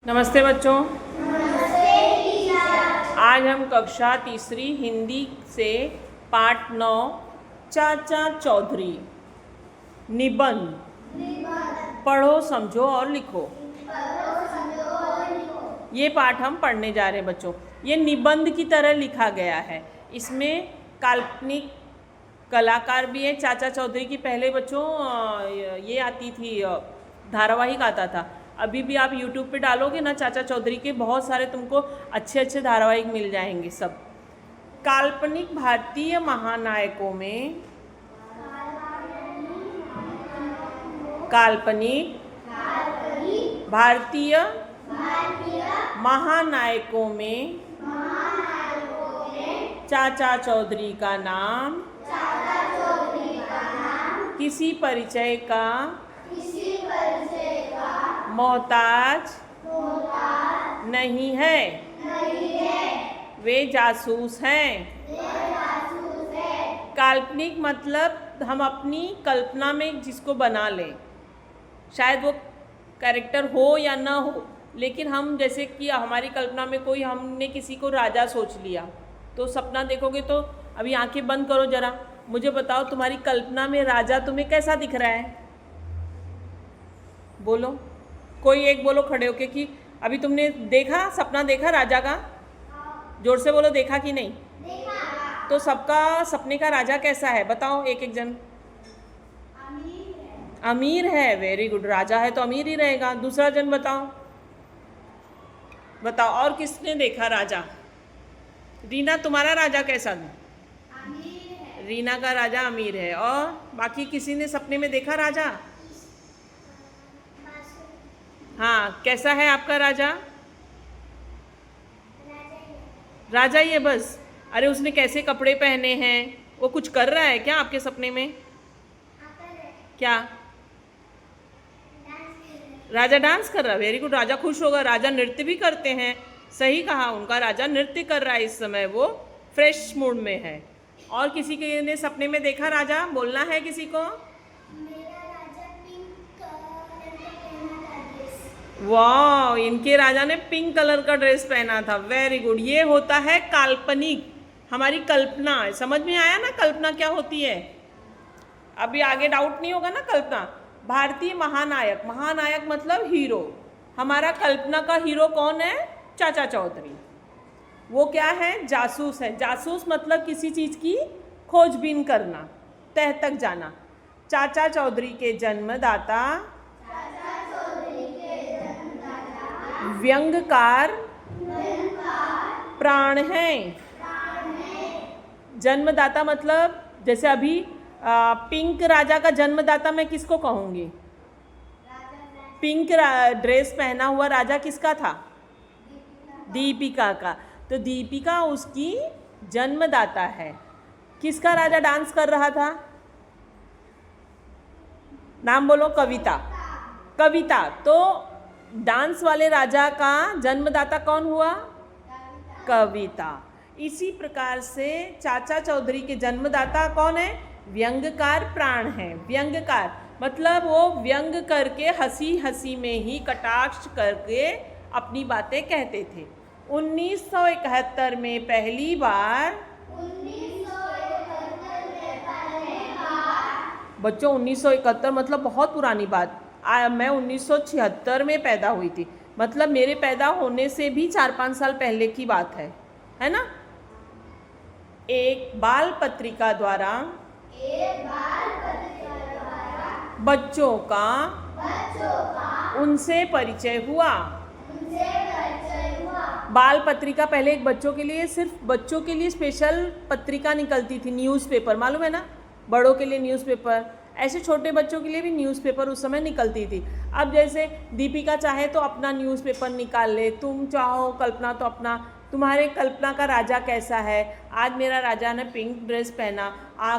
नमस्ते बच्चों। नमस्ते टीचर। आज हम कक्षा तीसरी हिंदी से पाठ 9 चाचा चौधरी निबंध पढ़ो समझो और लिखो। ये पाठ हम पढ़ने जा रहे हैं बच्चों। ये निबंध की तरह लिखा गया है। इसमें काल्पनिक कलाकार भी है। चाचा चौधरी की पहले बच्चों ये आती थी, धारावाहिक आता था। अभी भी आप YouTube पे डालोगे ना चाचा चौधरी के, बहुत सारे तुमको अच्छे अच्छे धारावाहिक मिल जाएंगे। सब काल्पनिक भारतीय महानायकों में भारतीय महानायकों में चाचा चौधरी का नाम किसी परिचय का मोहताज नहीं है। वे जासूस हैं। काल्पनिक मतलब हम अपनी कल्पना में जिसको बना लें, शायद वो कैरेक्टर हो या ना हो, लेकिन हम जैसे कि हमारी कल्पना में कोई, हमने किसी को राजा सोच लिया, तो सपना देखोगे तो अभी आंखें बंद करो जरा, मुझे बताओ तुम्हारी कल्पना में राजा तुम्हें कैसा दिख रहा है? बोलो, कोई एक बोलो खड़े होके कि अभी तुमने देखा, सपना देखा राजा का? जोर से बोलो, देखा कि नहीं? देखा। तो सबका सपने का राजा कैसा है बताओ, एक एक जन। अमीर है। वेरी गुड, राजा है तो अमीर ही रहेगा। दूसरा जन बताओ, बताओ और किसने देखा राजा? रीना, तुम्हारा राजा कैसा है? अमीर है। रीना का राजा अमीर है। और बाकी किसी ने सपने में देखा राजा? हाँ, कैसा है आपका राजा? राजा ही है बस। अरे उसने कैसे कपड़े पहने हैं? वो कुछ कर रहा है क्या आपके सपने में? क्या? राजा डांस कर रहा है। वेरी गुड, राजा खुश होगा। राजा नृत्य भी करते हैं। सही कहा, उनका राजा नृत्य कर रहा है इस समय, वो फ्रेश मूड में है। और किसी के ने सपने में देखा राजा? बोलना है किसी को। वाह, इनके राजा ने पिंक कलर का ड्रेस पहना था। Very good. ये होता है काल्पनिक, हमारी कल्पना। समझ में आया ना कल्पना क्या होती है? अभी आगे डाउट नहीं होगा ना कल्पना। भारतीय महानायक, महानायक मतलब हीरो। हमारा कल्पना का हीरो कौन है? चाचा चौधरी। वो क्या है? जासूस है। जासूस मतलब किसी चीज की खोजबीन करना, तह तक जाना। चाचा चौधरी के जन्मदाता व्यंग्यकार प्राण हैं। जन्मदाता मतलब जैसे अभी पिंक राजा का जन्मदाता मैं किसको कहूँगी? पिंक ड्रेस पहना हुआ राजा किसका था? दीपिका का। तो दीपिका उसकी जन्मदाता है। किसका राजा डांस कर रहा था? नाम बोलो। कविता। कविता। तो डांस वाले राजा का जन्मदाता कौन हुआ? कविता। इसी प्रकार से चाचा चौधरी के जन्मदाता कौन है? व्यंग्यकार प्राण है। व्यंग्यकार मतलब वो व्यंग करके, हंसी हंसी में ही कटाक्ष करके अपनी बातें कहते थे। 1971 में पहली बार बच्चों, 1971 मतलब बहुत पुरानी बात। मैं 1976 में पैदा हुई थी, मतलब मेरे पैदा होने से भी 4-5 साल पहले की बात है ना? एक बाल पत्रिका द्वारा बच्चों का उनसे परिचय हुआ। बाल पत्रिका पहले एक बच्चों के लिए, सिर्फ बच्चों के लिए स्पेशल पत्रिका निकलती थी, न्यूज़पेपर, मालूम है ना? बड़ों के लिए न्यूज़पेपर, ऐसे छोटे बच्चों के लिए भी न्यूज़पेपर उस समय निकलती थी। अब जैसे दीपिका चाहे तो अपना न्यूज़पेपर निकाल ले, तुम चाहो कल्पना तो अपना। तुम्हारे कल्पना का राजा कैसा है? आज मेरा राजा ने पिंक ड्रेस पहना,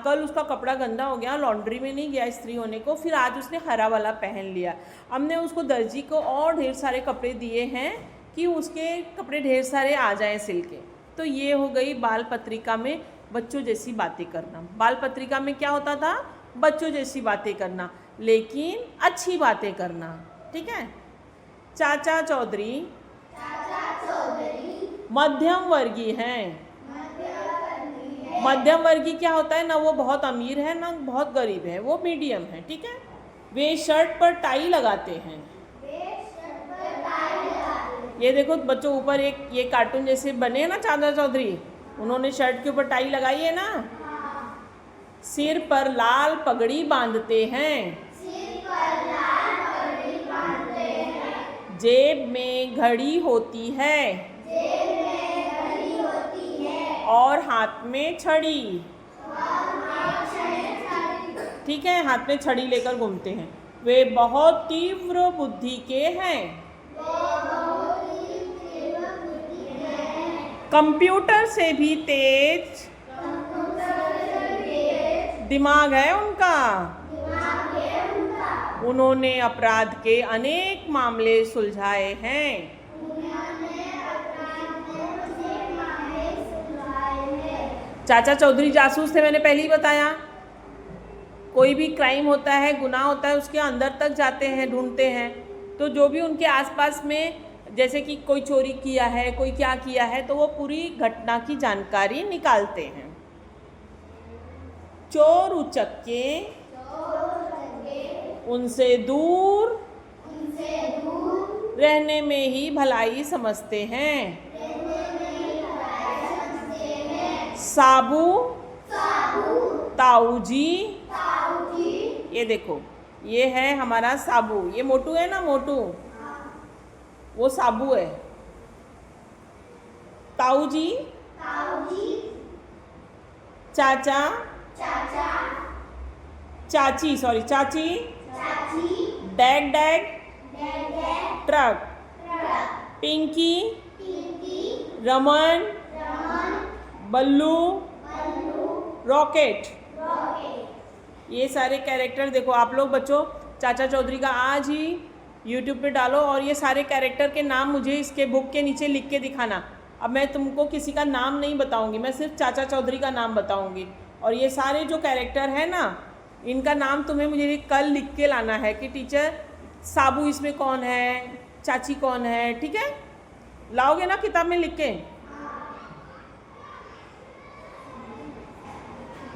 कल उसका कपड़ा गंदा हो गया, लॉन्ड्री में नहीं गया इस्त्री होने को, फिर आज उसने हरा वाला पहन लिया। हमने उसको दर्जी को और ढेर सारे कपड़े दिए हैं कि उसके कपड़े ढेर सारे आ जाएँ सिल के। तो ये हो गई बाल पत्रिका में बच्चों जैसी बातें करना। बाल पत्रिका में क्या होता था? बच्चों जैसी बातें करना, लेकिन अच्छी बातें करना। ठीक है। चाचा चौधरी मध्यम वर्गीय हैं। मध्यम वर्गीय क्या होता है, ना वो बहुत अमीर है ना बहुत गरीब है, वो मीडियम है, ठीक है। वे शर्ट पर टाई लगाते हैं। ये देखो बच्चों, ऊपर एक ये कार्टून जैसे बने हैं ना चाचा चौधरी, उन्होंने शर्ट के ऊपर टाई लगाई है ना। सिर पर लाल पगड़ी बांधते हैं। जेब में घड़ी होती है। और हाथ में छड़ी। ठीक है, हाथ में छड़ी लेकर घूमते हैं। वे बहुत तीव्र बुद्धि के हैं। कंप्यूटर से भी तेज दिमाग है उनका। उन्होंने अपराध के अनेक मामले सुलझाए हैं। चाचा चौधरी जासूस थे, मैंने पहले ही बताया। कोई भी क्राइम होता है, गुनाह होता है, उसके अंदर तक जाते हैं, ढूंढते हैं। तो जो भी उनके आसपास में, जैसे कि कोई चोरी किया है, कोई क्या किया है, तो वो पूरी घटना की जानकारी निकालते हैं। चोर उचक्के उनसे दूर रहने में ही भलाई समझते हैं। साबू ताऊ जी, ये देखो ये है हमारा साबू, ये मोटू है ना, मोटू वो साबू है। ताऊ जी चाचा चाची, सॉरी चाची, डैग डैग ट्रक, पिंकी रमन बल्लू रॉकेट। ये सारे कैरेक्टर देखो आप लोग बच्चों, चाचा चौधरी का आज ही YouTube पे डालो और ये सारे कैरेक्टर के नाम मुझे इसके बुक के नीचे लिख के दिखाना। अब मैं तुमको किसी का नाम नहीं बताऊंगी, मैं सिर्फ चाचा चौधरी का नाम बताऊंगी। और ये सारे जो कैरेक्टर है ना, इनका नाम तुम्हें मुझे कल लिख के लाना है कि टीचर साबू इसमें कौन है, चाची कौन है, ठीक है। लाओगे ना किताब में लिख के।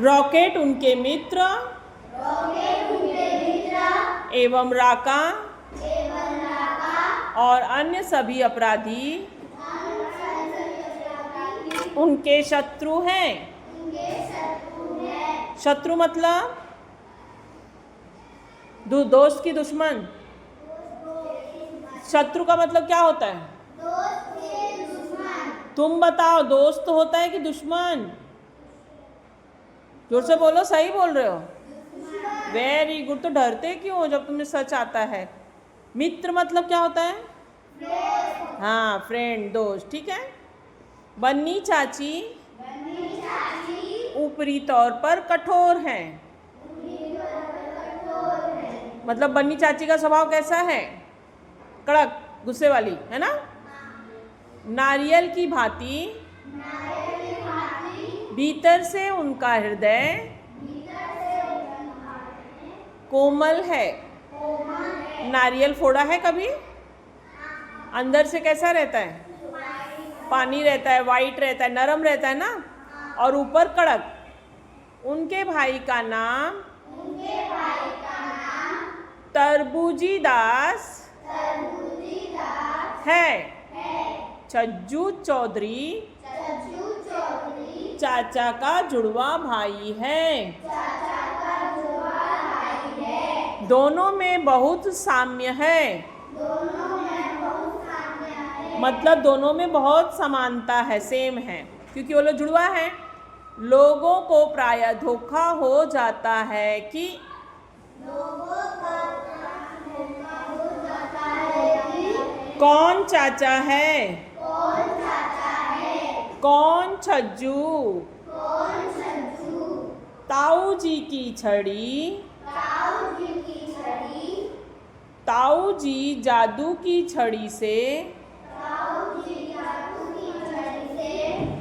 रॉकेट उनके मित्र एवं राका और अन्य सभी अपराधी उनके शत्रु हैं। शत्रु मतलब दोस्त की दुश्मन। शत्रु का मतलब क्या होता है? तुम बताओ, दोस्त होता है कि दुश्मन? जोर से बोलो, सही बोल रहे हो, वेरी गुड। तो डरते क्यों हो जब तुम्हें सच आता है? मित्र मतलब क्या होता है? हाँ, फ्रेंड, दोस्त, ठीक है। बन्नी चाची ऊपरी तौर पर कठोर हैं। मतलब बन्नी चाची का स्वभाव कैसा है? कड़क, गुस्से वाली, है ना। नारियल की भांति भीतर से उनका हृदय कोमल है। नारियल फोड़ा है कभी? अंदर से कैसा रहता है? पानी रहता है, वाइट रहता है, नरम रहता है ना, और ऊपर कड़क। उनके भाई का नाम तरबूजी दास है। छज्जू चौधरी चाचा का जुड़वा भाई है। दोनों में बहुत साम्य है। मतलब दोनों में बहुत समानता है, सेम है, क्योंकि वो लोग जुड़वा है। लोगों को प्रायः धोखा हो जाता है कि कौन चाचा है, कौन छज्जू। ताऊ जी की छड़ी, ताऊ जी जादू की छड़ी से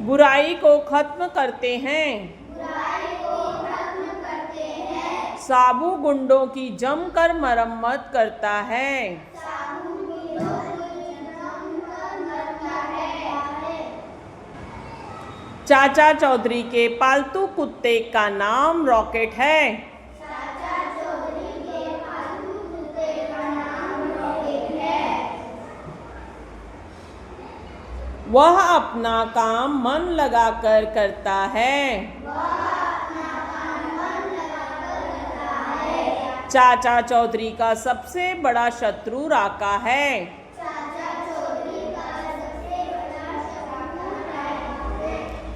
बुराई को खत्म करते हैं। साबू गुंडों की जमकर मरम्मत करता है। चाचा चौधरी के पालतू कुत्ते का नाम रॉकेट है। वह अपना काम मन लगाकर करता है। चाचा चौधरी का सबसे बड़ा शत्रु राका है।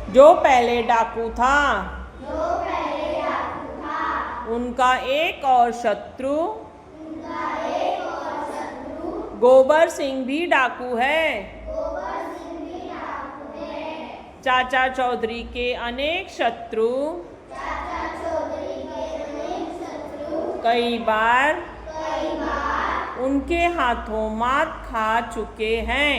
जो पहले डाकू था उनका एक और शत्रु गोबर सिंह भी डाकू है। चाचा चौधरी के अनेक शत्रु कई बार उनके हाथों मात खा चुके हैं।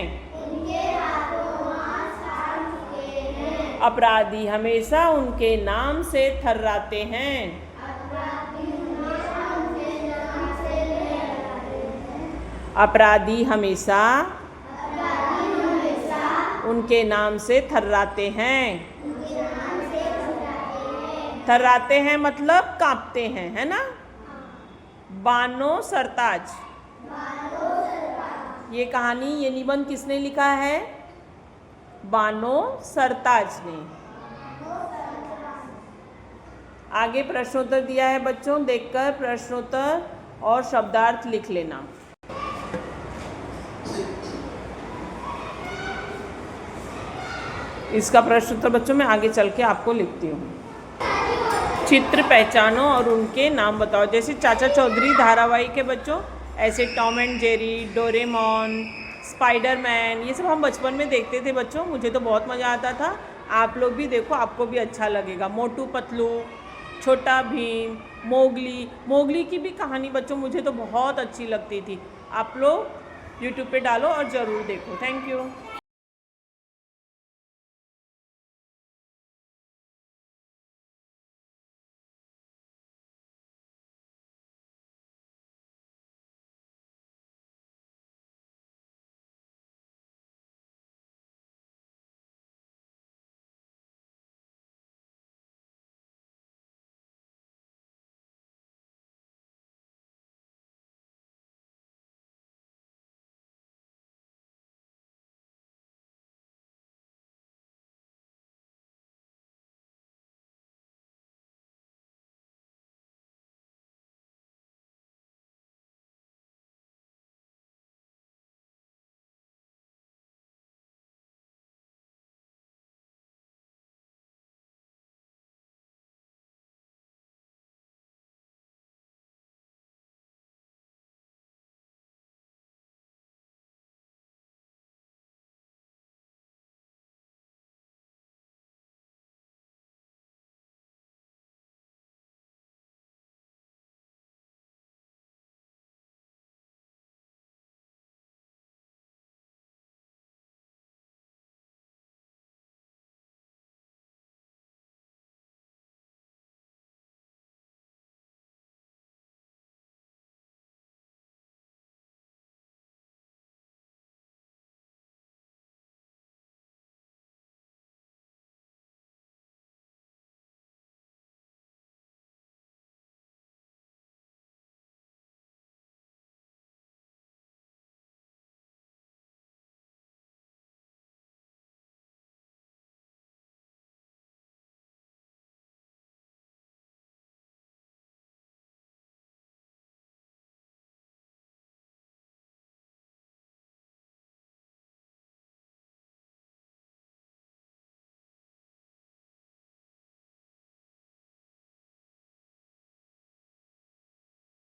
अपराधी हमेशा उनके नाम से थर्राते हैं। अपराधी हमेशा उनके नाम से थर्राते हैं। थर्राते हैं मतलब कांपते हैं, है ना। बानो सरताज, ये कहानी, ये निबंध किसने लिखा है? बानो सरताज ने। आगे प्रश्नोत्तर दिया है बच्चों, देखकर प्रश्नोत्तर और शब्दार्थ लिख लेना। इसका प्रश्नोत्तर बच्चों मैं आगे चल के आपको लिखती हूँ। चित्र पहचानो और उनके नाम बताओ। जैसे चाचा चौधरी धारावाहिक के बच्चों, ऐसे Tom and Jerry, Doraemon, Spiderman, ये सब हम बचपन में देखते थे बच्चों। मुझे तो बहुत मज़ा आता था। आप लोग भी देखो, आपको भी अच्छा लगेगा। मोटू पतलू, छोटा भीम, मोगली। मोगली की भी कहानी बच्चों मुझे तो बहुत अच्छी लगती थी। आप लोग यूट्यूब पे डालो और ज़रूर देखो। Thank you.